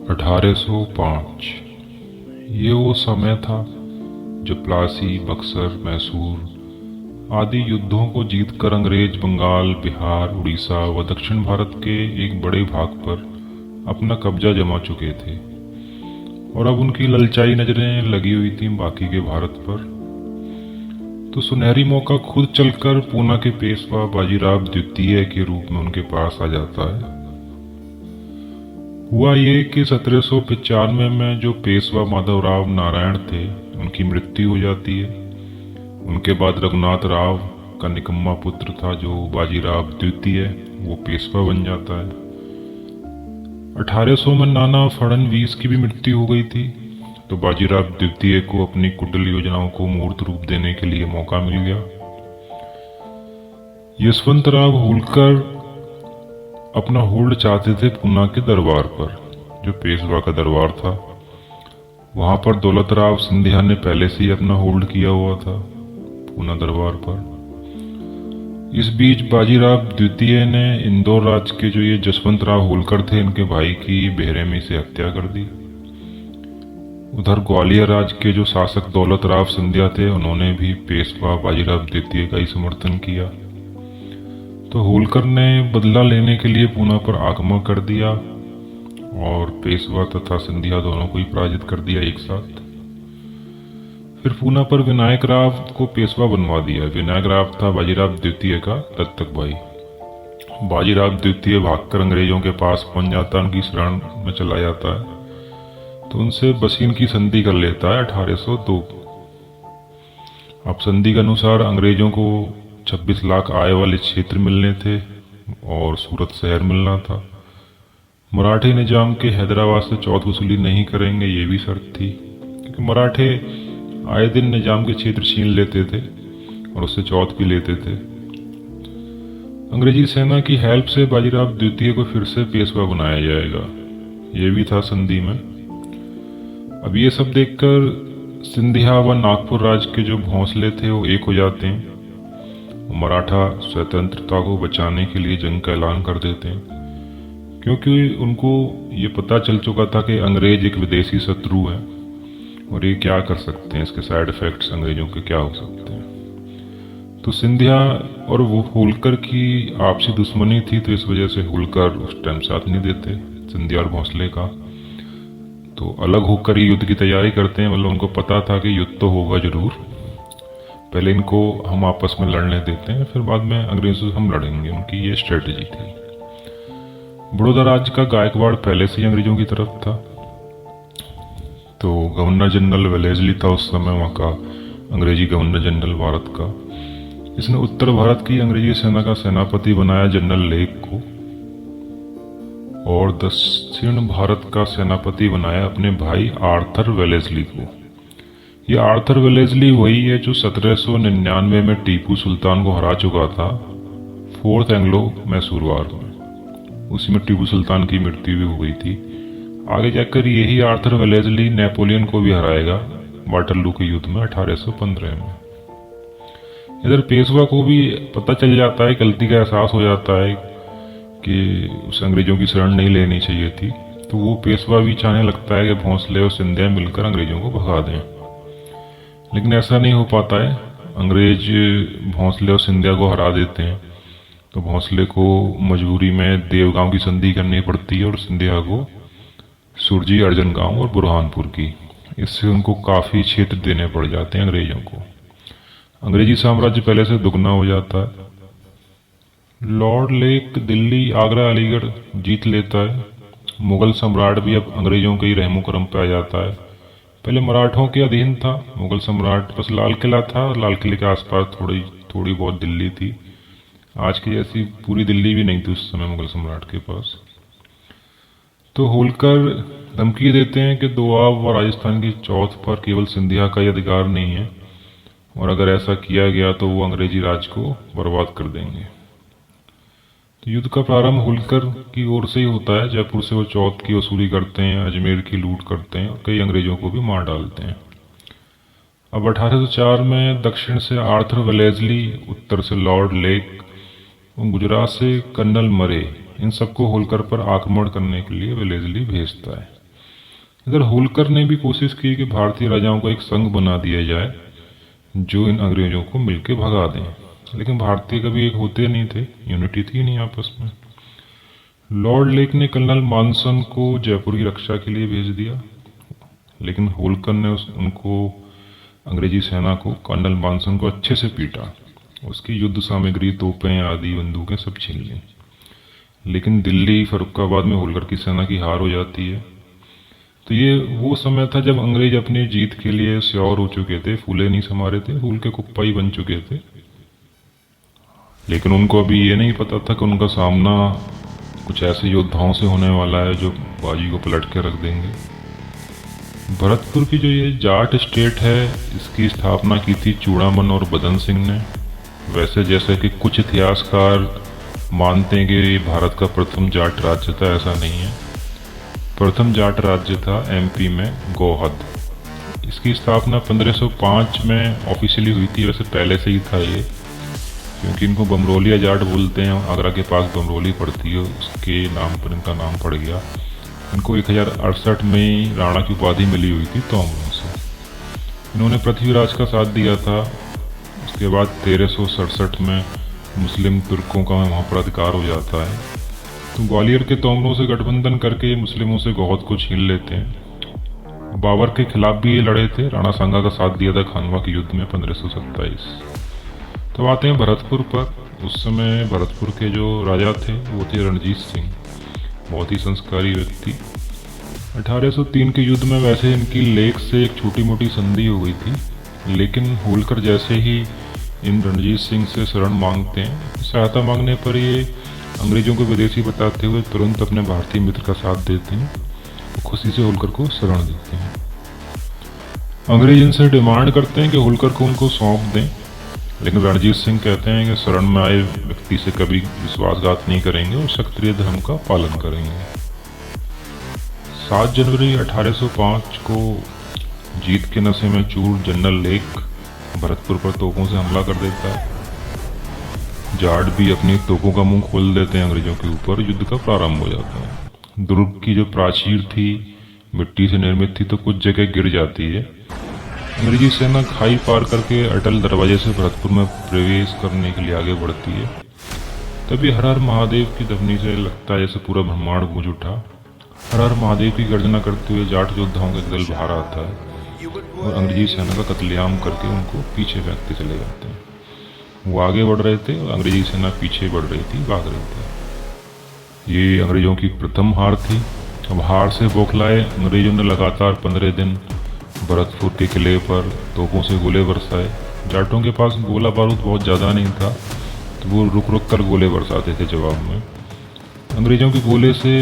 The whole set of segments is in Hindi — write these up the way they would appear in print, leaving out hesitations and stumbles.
1805 ये वो समय था जब प्लासी, बक्सर, मैसूर आदि युद्धों को जीतकर अंग्रेज बंगाल, बिहार, उड़ीसा व दक्षिण भारत के एक बड़े भाग पर अपना कब्जा जमा चुके थे और अब उनकी ललचाई नजरें लगी हुई थीं बाकी के भारत पर। तो सुनहरी मौका खुद चलकर पूना के पेशवा बाजीराव द्वितीय के रूप में उनके पास आ जाता है। हुआ ये कि 1795 में जो पेशवा माधवराव नारायण थे उनकी मृत्यु हो जाती है। उनके बाद रघुनाथ राव का निकम्मा पुत्र था जो बाजीराव द्वितीय, वो पेशवा बन जाता है। 1800 में नाना फड़नवीस की भी मृत्यु हो गई थी, तो बाजीराव द्वितीय को अपनी कुटिल योजनाओं को मूर्त रूप देने के लिए मौका मिल गया। यशवंतराव होलकर अपना होल्ड चाहते थे पूना के दरबार पर, जो पेशवा का दरबार था। वहां पर दौलतराव सिंधिया ने पहले से ही अपना होल्ड किया हुआ था पूना दरबार पर। इस बीच बाजीराव द्वितीय ने इंदौर राज्य के जो ये जसवंतराव होलकर थे, इनके भाई की बेरहमी से हत्या कर दी। उधर ग्वालियर राज्य के जो शासक दौलतराव सिंधिया थे, उन्होंने भी पेशवा बाजीराव द्वितीय का ही समर्थन किया। तो होलकर ने बदला लेने के लिए पूना पर आक्रमण कर दिया और पेशवा तथा सिंधिया दोनों को ही पराजित कर दिया एक साथ। फिर पूना पर विनायक राव को पेशवा बनवा दिया। विनायक राव था बाजीराव द्वितीय का दत्तक भाई। बाजीराव द्वितीय भागकर अंग्रेजों के पास पहुंच जाता है, उनकी शरण में चला जाता है, तो उनसे बसीन की संधि कर लेता है 1802। अब संधि के अनुसार अंग्रेजों को 26 लाख आय वाले क्षेत्र मिलने थे और सूरत शहर मिलना था। मराठे निजाम के हैदराबाद से चौथ वसूली नहीं करेंगे, ये भी शर्त थी, क्योंकि मराठे आए दिन निजाम के क्षेत्र छीन लेते थे और उससे चौथ भी लेते थे। अंग्रेजी सेना की हेल्प से बाजीराव द्वितीय को फिर से पेशवा बनाया जाएगा, ये भी था संधि में। अब ये सब देखकर सिंधिया व नागपुर राज्य के जो भोंसले थे वो एक हो जाते हैं। मराठा स्वतंत्रता को बचाने के लिए जंग का ऐलान कर देते हैं, क्योंकि उनको ये पता चल चुका था कि अंग्रेज एक विदेशी शत्रु है और ये क्या कर सकते हैं, इसके साइड इफेक्ट्स अंग्रेजों के क्या हो सकते हैं। तो सिंधिया और वो होलकर की आपसी दुश्मनी थी, तो इस वजह से होलकर उस टाइम साथ नहीं देते सिंधिया और भोंसले का। तो अलग होकर ही युद्ध की तैयारी करते हैं। मतलब उनको पता था कि युद्ध तो होगा जरूर, पहले इनको हम आपस में लड़ने देते हैं, फिर बाद में अंग्रेजों से हम लड़ेंगे। उनकी ये स्ट्रेटजी थी। बड़ौदा राज्य का गायकवाड़ पहले से ही अंग्रेजों की तरफ था, तो गवर्नर जनरल वेलेस्ली था उस समय वहाँ का अंग्रेजी गवर्नर जनरल भारत का। इसने उत्तर भारत की अंग्रेजी सेना का सेनापति बनाया जनरल लेक को, और दक्षिण भारत का सेनापति बनाया अपने भाई आर्थर वेलेस्ली को। ये आर्थर वेलेस्ली वही है जो 1799 में टीपू सुल्तान को हरा चुका था फोर्थ एंग्लो मैसूर वार में। उसी में टीपू सुल्तान की मृत्यु भी हो गई थी। आगे जाकर यही आर्थर वेलेस्ली नेपोलियन को भी हराएगा वाटरलू के युद्ध में 1815 में। इधर पेशवा को भी पता चल जाता है, गलती का एहसास हो जाता है कि उसे अंग्रेजों की शरण नहीं लेनी चाहिए थी, तो वो पेशवा भी चाहने लगता है कि भोंसले और सिंधिया मिलकर अंग्रेजों को भगा दें। लेकिन ऐसा नहीं हो पाता है। अंग्रेज भोंसले और सिंधिया को हरा देते हैं, तो भोंसले को मजबूरी में देवगांव की संधि करनी पड़ती है और सिंधिया को सुरजी, अर्जन गांव और बुरहानपुर की। इससे उनको काफ़ी क्षेत्र देने पड़ जाते हैं अंग्रेजों को। अंग्रेजी साम्राज्य पहले से दुगना हो जाता है। लॉर्ड लेक दिल्ली, आगरा, अलीगढ़ जीत लेता है। मुगल सम्राट भी अब अंग्रेजों के ही रहमो करम पे आ जाता है। पहले मराठों के अधीन था मुगल सम्राट, बस लाल किला था और लाल किले के आसपास थोड़ी बहुत दिल्ली थी। आज की जैसी पूरी दिल्ली भी नहीं थी उस समय मुगल सम्राट के पास। तो होलकर धमकी देते हैं कि दोआब व राजस्थान की चौथ पर केवल सिंधिया का ही अधिकार नहीं है, और अगर ऐसा किया गया तो वो अंग्रेजी राज को बर्बाद कर देंगे। तो युद्ध का प्रारंभ होलकर की ओर से ही होता है। जयपुर से वो चौथ की वसूली करते हैं, अजमेर की लूट करते हैं और कई अंग्रेजों को भी मार डालते हैं। अब 1804 में दक्षिण से आर्थर वेलेस्ली, उत्तर से लॉर्ड लेक, गुजरात से कर्नल मरे, इन सबको होलकर पर आक्रमण करने के लिए वेलेस्ली भेजता है। इधर होलकर ने भी कोशिश की कि भारतीय राजाओं का एक संघ बना दिया जाए जो इन अंग्रेजों को मिलकर भगा दें, लेकिन भारतीय कभी एक होते नहीं थे, यूनिटी थी नहीं आपस में। लॉर्ड लेक ने कर्नल मानसन को जयपुर की रक्षा के लिए भेज दिया, लेकिन होलकर ने उनको अंग्रेजी सेना को कर्नल मानसन को अच्छे से पीटा, उसकी युद्ध सामग्री, तोपें आदि बंदूकें सब छीन ली। लेकिन दिल्ली फर्रुखाबाद में होलकर की सेना की हार हो जाती है। तो ये वो समय था जब अंग्रेज अपनी जीत के लिए श्योर हो चुके थे, फूले नहीं समा रहे थे, फूल के कुप्पाई बन चुके थे। लेकिन उनको अभी ये नहीं पता था कि उनका सामना कुछ ऐसे योद्धाओं से होने वाला है जो बाजी को पलट के रख देंगे। भरतपुर की जो ये जाट स्टेट है, इसकी स्थापना की थी चूड़ामन और बदन सिंह ने। वैसे जैसे कि कुछ इतिहासकार मानते हैं कि भारत का प्रथम जाट राज्य था, ऐसा नहीं है। प्रथम जाट राज्य था एमपी में गोहद। इसकी स्थापना 1505 में ऑफिशियली हुई थी, वैसे पहले से ही था ये, क्योंकि इनको बमरोलिया जाट बोलते हैं। आगरा के पास बमरोली पड़ती है, उसके नाम पर इनका नाम पड़ गया। इनको 1068 में राणा की उपाधि मिली हुई थी तोमरों से। इन्होंने पृथ्वीराज का साथ दिया था। उसके बाद 1367 में मुस्लिम तुर्कों का वहाँ पर अधिकार हो जाता है, तो ग्वालियर के तोमरों से गठबंधन करके मुस्लिमों से गोहद को छीन लेते हैं। बाबर के खिलाफ भी ये लड़े थे, राणा सांगा का साथ दिया था खानवा के युद्ध में 1527। तो आते हैं भरतपुर पर। उस समय भरतपुर के जो राजा थे वो थे रणजीत सिंह, बहुत ही संस्कारी व्यक्ति। 1803 के युद्ध में वैसे इनकी लेक से एक छोटी मोटी संधि हो गई थी, लेकिन होलकर जैसे ही इन रणजीत सिंह से शरण मांगते हैं, सहायता मांगने पर ये अंग्रेजों को विदेशी बताते हुए तुरंत अपने भारतीय मित्र का साथ देते हैं और खुशी से होलकर को शरण देते हैं। अंग्रेज इनसे डिमांड करते हैं कि होलकर को उनको सौंप दें, लेकिन रणजीत सिंह कहते हैं कि शरण में आए व्यक्ति से कभी विश्वासघात नहीं करेंगे और क्षत्रिय धर्म का पालन करेंगे। 7 जनवरी 1805 को जीत के नशे में चूर जनरल लेक भरतपुर पर तोपों से हमला कर देता है। जाट भी अपनी तोपों का मुंह खोल देते हैं अंग्रेजों के ऊपर। युद्ध का प्रारंभ हो जाता है। दुर्ग की जो प्राचीर थी मिट्टी से निर्मित थी, तो कुछ जगह गिर जाती है। अंग्रेजी सेना खाई पार करके अटल दरवाजे से भरतपुर में प्रवेश करने के लिए आगे बढ़ती है। तभी हर हर महादेव की ध्वनि से लगता है जैसे पूरा ब्रह्मांड गूंज उठा। हर हर महादेव की गर्जना करते हुए जाट योद्धाओं का दल बाहर आता है और अंग्रेजी सेना का कत्लेआम करके उनको पीछे फेंकते चले जाते हैं। वो आगे बढ़ रहे थे और अंग्रेजी सेना पीछे बढ़ रही थी, भाग रही थी। ये अंग्रेजों की प्रथम हार थी। अब हार से बौखलाए अंग्रेजों ने लगातार 15 दिन भरतपुर के किले पर तोपों से गोले बरसाए। जाटों के पास गोला बारूद बहुत ज़्यादा नहीं था, तो वो रुक रुक कर गोले बरसाते थे जवाब में। अंग्रेजों के गोले से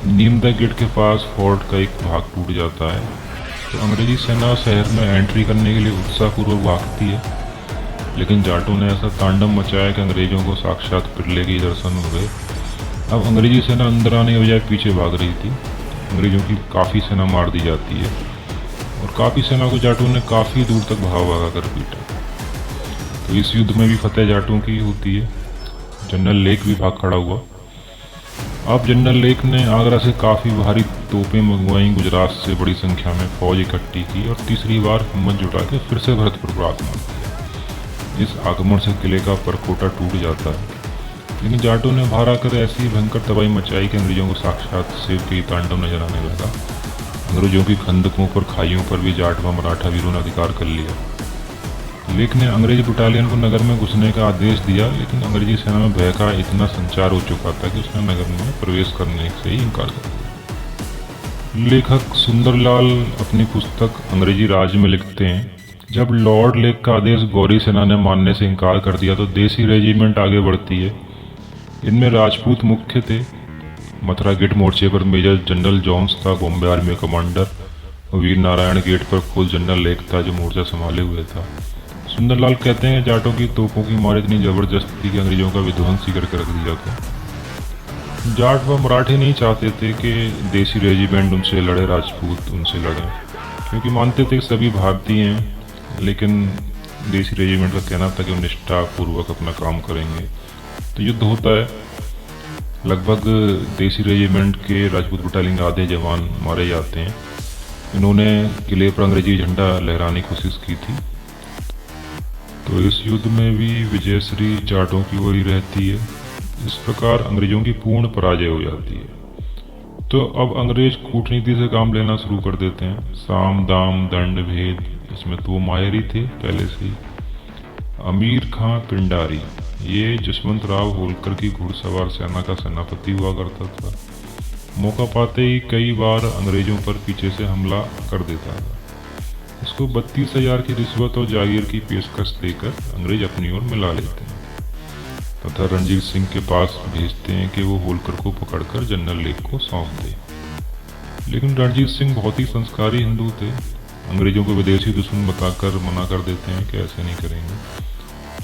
नीमदा गेट के पास फोर्ट का एक भाग टूट जाता है, तो अंग्रेजी सेना शहर में एंट्री करने के लिए उत्साहपूर्वक भागती है। लेकिन जाटों ने ऐसा तांडव मचाया कि अंग्रेजों को साक्षात पिरले के दर्शन हो गए। अब अंग्रेजी सेना अंदर आने के बजाय पीछे भाग रही थी। अंग्रेजों की काफ़ी सेना मार दी जाती है और काफ़ी सेना को जाटों ने काफ़ी दूर तक भागा कर पीटा। तो इस युद्ध में भी फतेह जाटों की होती है। जनरल लेक भी भाग खड़ा हुआ। अब जनरल लेक ने आगरा से काफ़ी भारी तोपें मंगवाई, गुजरात से बड़ी संख्या में फौज इकट्ठी की और तीसरी बार हिम्मत जुटा के फिर से भरतपुर पर आक्रमण किया। इस आक्रमण से किले का परकोटा टूट जाता है, लेकिन जाटों ने बाहर आकर ऐसी भयंकर तबाही मचाई कि अंग्रेजों को साक्षात शिव के तांडव नजर आने लगा। अंग्रेजों की खंदकों पर, खाइयों पर भी जाट व मराठा वीरों ने अधिकार कर लिया। लेक ने अंग्रेज बटालियन को नगर में घुसने का आदेश दिया, लेकिन अंग्रेजी सेना में भय का इतना संचार हो चुका था कि उसने नगर में प्रवेश करने से ही इनकार कर दिया। लेखक सुंदरलाल अपनी पुस्तक अंग्रेजी राज में लिखते हैं, जब लॉर्ड लेक का आदेश गौरी सेना ने मानने से इनकार कर दिया तो देसी रेजिमेंट आगे बढ़ती है। इनमें राजपूत मुख्य थे। मथुरा गेट मोर्चे पर मेजर जनरल जॉन्स था, बॉम्बे आर्मी का कमांडर। वीर नारायण गेट पर खुद जनरल लेक था जो मोर्चा संभाले हुए था। सुंदरलाल कहते हैं जाटों की तोपों की मार इतनी जबरदस्त थी कि अंग्रेजों का विध्वंस ही करके रख दिया था। जाट व मराठे नहीं चाहते थे कि देसी रेजिमेंट उनसे लड़े, राजपूत उनसे लड़े, क्योंकि मानते थे कि सभी भारतीय हैं। लेकिन देसी रेजिमेंट का कहना था कि वो निष्ठापूर्वक अपना काम करेंगे। तो युद्ध होता है। लगभग देसी रेजिमेंट के राजपूत बटालियन के आधे जवान मारे जाते हैं। इन्होंने किले पर अंग्रेजी झंडा लहराने की कोशिश की थी। तो इस युद्ध में भी विजयश्री जाटों की ओर ही रहती है। इस प्रकार अंग्रेजों की पूर्ण पराजय हो जाती है। तो अब अंग्रेज कूटनीति से काम लेना शुरू कर देते हैं। साम दाम दंड भेद, इसमें तो वो माहिर ही थे पहले से ही। अमीर खां पिंडारी, ये जसवंत राव होलकर की घुड़सवार सेना का सेनापति हुआ करता था। मौका पाते ही कई बार अंग्रेजों पर पीछे से हमला कर देता था। इसको 32,000 की रिश्वत और जागीर की पेशकश देकर अंग्रेज अपनी ओर मिला लेते हैं तथा रणजीत सिंह के पास भेजते हैं कि वो होलकर को पकड़कर जनरल लेक को सौंप दे। लेकिन रणजीत सिंह बहुत ही संस्कारी हिंदू थे। अंग्रेजों को विदेशी दुश्मन बताकर मना कर देते हैं कि ऐसे नहीं करेंगे।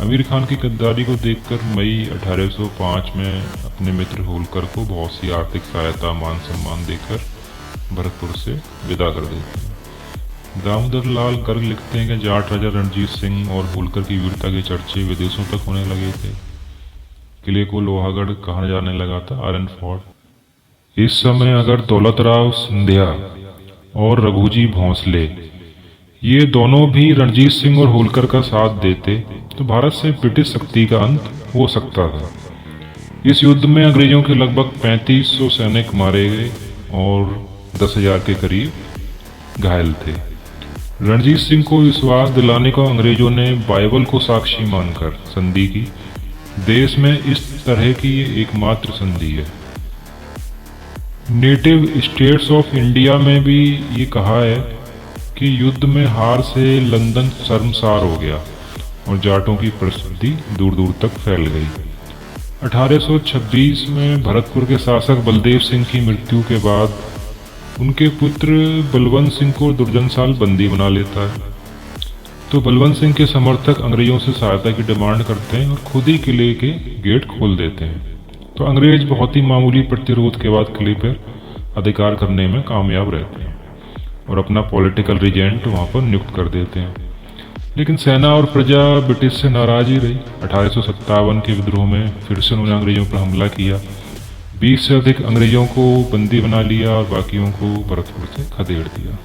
अमीर खान की गद्दारी को देखकर मई 1805 में अपने मित्र होलकर को बहुत सी आर्थिक सहायता मान सम्मान देकर भरतपुर से विदा कर देते हैं। दामोदर लाल गर्ग लिखते हैं कि जाट राजा रणजीत सिंह और होलकर की वीरता के चर्चे विदेशों तक होने लगे थे। किले को लोहागढ़ कहा जाने लगा था, आयरन फोर्ट। इस समय अगर दौलतराव सिंधिया और रघुजी भोंसले ये दोनों भी रणजीत सिंह और होलकर का साथ देते तो भारत से ब्रिटिश शक्ति का अंत हो सकता था। इस युद्ध में अंग्रेजों के लगभग 3500 सैनिक मारे गए और 10,000 के करीब घायल थे। रणजीत सिंह को विश्वास दिलाने को अंग्रेजों ने बाइबल को साक्षी मानकर संधि की। देश में इस तरह की ये एकमात्र संधि है। नेटिव स्टेट्स ऑफ इंडिया में भी ये कहा है कि युद्ध में हार से लंदन शर्मसार हो गया और जाटों की प्रसिद्धि दूर दूर तक फैल गई। 1826 में भरतपुर के शासक बलदेव सिंह की मृत्यु के बाद उनके पुत्र बलवंत सिंह को दुर्जन साल बंदी बना लेता है। तो बलवंत सिंह के समर्थक अंग्रेजों से सहायता की डिमांड करते हैं और खुद ही किले के गेट खोल देते हैं। तो अंग्रेज बहुत ही मामूली प्रतिरोध के बाद किले पर अधिकार करने में कामयाब रहते हैं और अपना पॉलिटिकल रीजेंट वहां पर नियुक्त कर देते हैं। लेकिन सेना और प्रजा ब्रिटिश से नाराज ही रही। 1857 के विद्रोह में फिर से उन्होंने अंग्रेजों पर हमला किया। 20 से अधिक अंग्रेजों को बंदी बना लिया और बाकियों को भरतपुर से खदेड़ दिया।